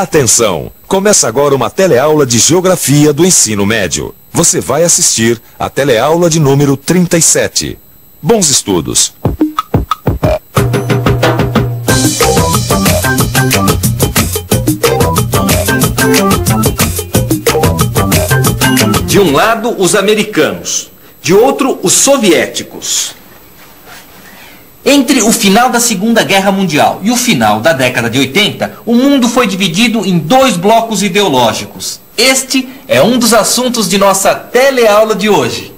Atenção! Começa agora uma teleaula de Geografia do Ensino Médio. Você vai assistir a teleaula de número 37. Bons estudos! De um lado, os americanos, de outro, os soviéticos. Entre o final da Segunda Guerra Mundial e o final da década de 80, o mundo foi dividido em dois blocos ideológicos. Este é um dos assuntos de nossa teleaula de hoje.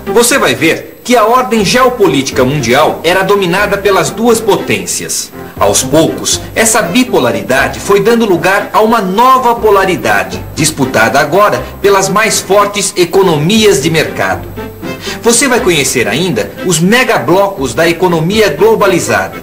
Você vai ver que a ordem geopolítica mundial era dominada pelas duas potências. Aos poucos, essa bipolaridade foi dando lugar a uma nova polaridade, disputada agora pelas mais fortes economias de mercado. Você vai conhecer ainda os megablocos da economia globalizada.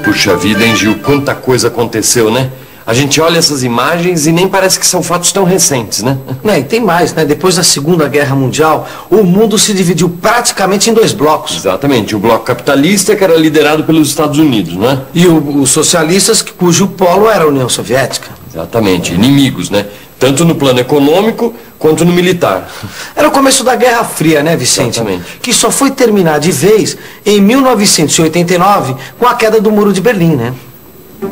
Puxa vida, hein, Gil? Quanta coisa aconteceu, né? A gente olha essas imagens e nem parece que são fatos tão recentes, né? E tem mais, né? Depois da Segunda Guerra Mundial, o mundo se dividiu praticamente em dois blocos. Exatamente. O bloco capitalista, que era liderado pelos Estados Unidos, né? E os socialistas, cujo polo era a União Soviética. Exatamente. Inimigos, né? Tanto no plano econômico quanto no militar. Era o começo da Guerra Fria, né, Vicente? Exatamente. Que só foi terminar de vez em 1989 com a queda do Muro de Berlim, né?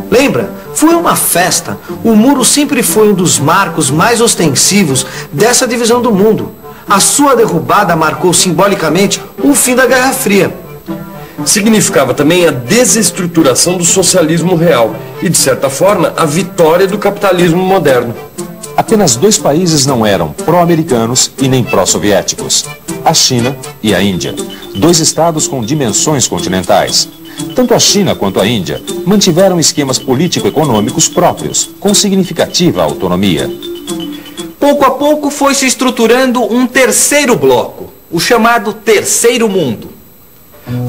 Lembra? Foi uma festa. O muro sempre foi um dos marcos mais ostensivos dessa divisão do mundo. A sua derrubada marcou simbolicamente o fim da Guerra Fria. Significava também a desestruturação do socialismo real e, de certa forma, a vitória do capitalismo moderno. Apenas dois países não eram pró-americanos e nem pró-soviéticos: a China e a Índia. Dois estados com dimensões continentais. Tanto a China quanto a Índia mantiveram esquemas político-econômicos próprios, com significativa autonomia. Pouco a pouco foi se estruturando um terceiro bloco, o chamado Terceiro Mundo,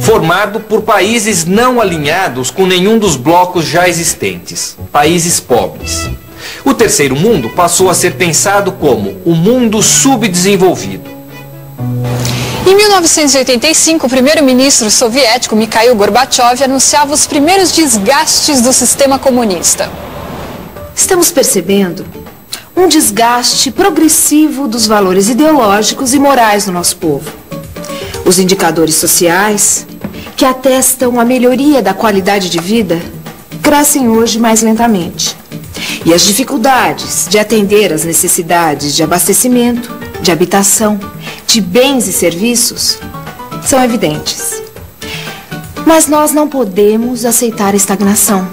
formado por países não alinhados com nenhum dos blocos já existentes, países pobres. O Terceiro Mundo passou a ser pensado como o mundo subdesenvolvido. Em 1985, o primeiro-ministro soviético Mikhail Gorbachev anunciava os primeiros desgastes do sistema comunista. Estamos percebendo um desgaste progressivo dos valores ideológicos e morais do nosso povo. Os indicadores sociais, que atestam a melhoria da qualidade de vida, crescem hoje mais lentamente. E as dificuldades de atender às necessidades de abastecimento, de habitação, de bens e serviços são evidentes. Mas nós não podemos aceitar a estagnação.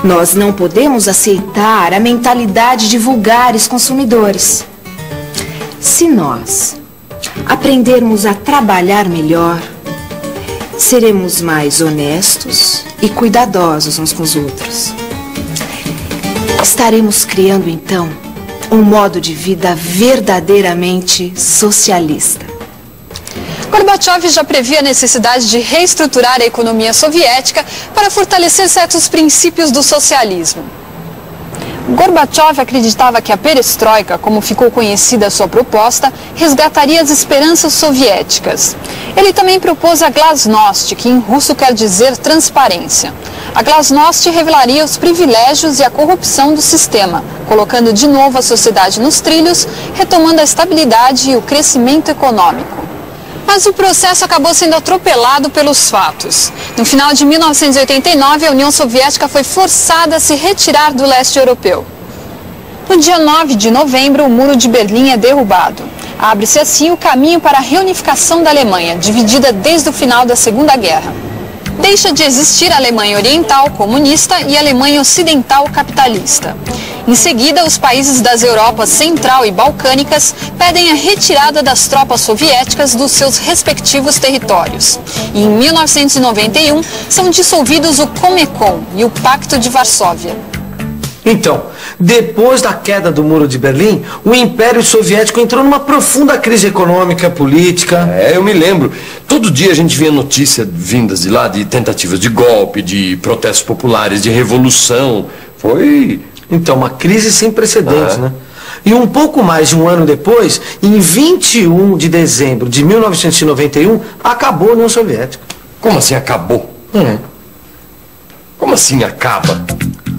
Nós não podemos aceitar a mentalidade de vulgares consumidores. Se nós aprendermos a trabalhar melhor, seremos mais honestos e cuidadosos uns com os outros. Estaremos criando, então, um modo de vida verdadeiramente socialista. Gorbachev já previa a necessidade de reestruturar a economia soviética para fortalecer certos princípios do socialismo. Gorbachev acreditava que a perestroika, como ficou conhecida a sua proposta, resgataria as esperanças soviéticas. Ele também propôs a glasnost, que em russo quer dizer transparência. A glasnost revelaria os privilégios e a corrupção do sistema, colocando de novo a sociedade nos trilhos, retomando a estabilidade e o crescimento econômico. Mas o processo acabou sendo atropelado pelos fatos. No final de 1989, a União Soviética foi forçada a se retirar do leste europeu. No dia 9 de novembro, o Muro de Berlim é derrubado. Abre-se assim o caminho para a reunificação da Alemanha, dividida desde o final da Segunda Guerra. Deixa de existir a Alemanha Oriental comunista e a Alemanha Ocidental capitalista. Em seguida, os países das Europas Central e Balcânicas pedem a retirada das tropas soviéticas dos seus respectivos territórios. E em 1991, são dissolvidos o Comecon e o Pacto de Varsóvia. Então, depois da queda do Muro de Berlim, o Império Soviético entrou numa profunda crise econômica, política. Eu me lembro. Todo dia a gente via notícias vindas de lá de tentativas de golpe, de protestos populares, de revolução. Foi... Então, uma crise sem precedentes, né? E um pouco mais de um ano depois, em 21 de dezembro de 1991, acabou a União Soviética. Como assim acabou? Como assim acaba?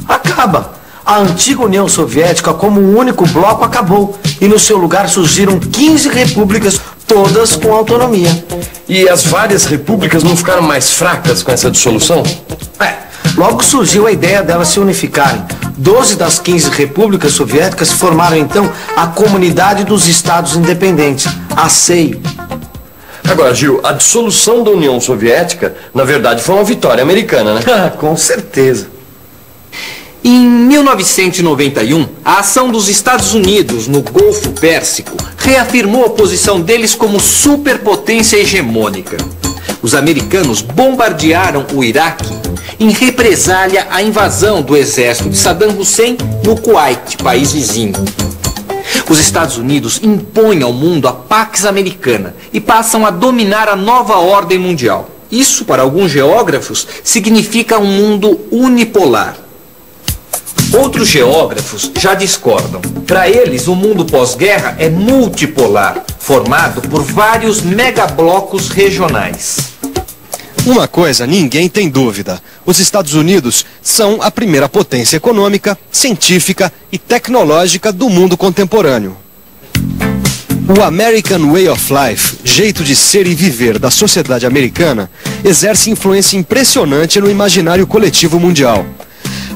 Acaba. A antiga União Soviética, como um único bloco, acabou. E no seu lugar surgiram 15 repúblicas, todas com autonomia. E as várias repúblicas não ficaram mais fracas com essa dissolução? Logo surgiu a ideia delas se unificarem. 12 das 15 repúblicas soviéticas formaram então a Comunidade dos Estados Independentes, a CEI. Agora, Gil, a dissolução da União Soviética, na verdade, foi uma vitória americana, né? Com certeza. Em 1991, a ação dos Estados Unidos no Golfo Pérsico reafirmou a posição deles como superpotência hegemônica. Os americanos bombardearam o Iraque em represália à invasão do exército de Saddam Hussein no Kuwait, país vizinho. Os Estados Unidos impõem ao mundo a Pax Americana e passam a dominar a nova ordem mundial. Isso, para alguns geógrafos, significa um mundo unipolar. Outros geógrafos já discordam. Para eles, o mundo pós-guerra é multipolar, formado por vários megablocos regionais. Uma coisa ninguém tem dúvida: os Estados Unidos são a primeira potência econômica, científica e tecnológica do mundo contemporâneo. O American Way of Life, jeito de ser e viver da sociedade americana, exerce influência impressionante no imaginário coletivo mundial.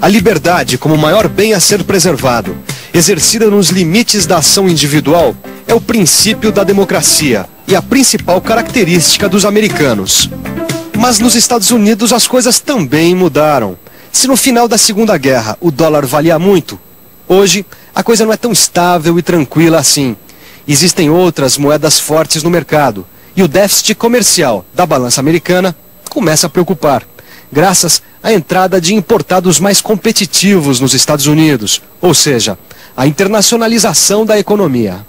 A liberdade, como o maior bem a ser preservado, exercida nos limites da ação individual, é o princípio da democracia e a principal característica dos americanos. Mas nos Estados Unidos as coisas também mudaram. Se no final da Segunda Guerra o dólar valia muito, hoje a coisa não é tão estável e tranquila assim. Existem outras moedas fortes no mercado e o déficit comercial da balança americana começa a preocupar, graças à entrada de importados mais competitivos nos Estados Unidos, ou seja, a internacionalização da economia.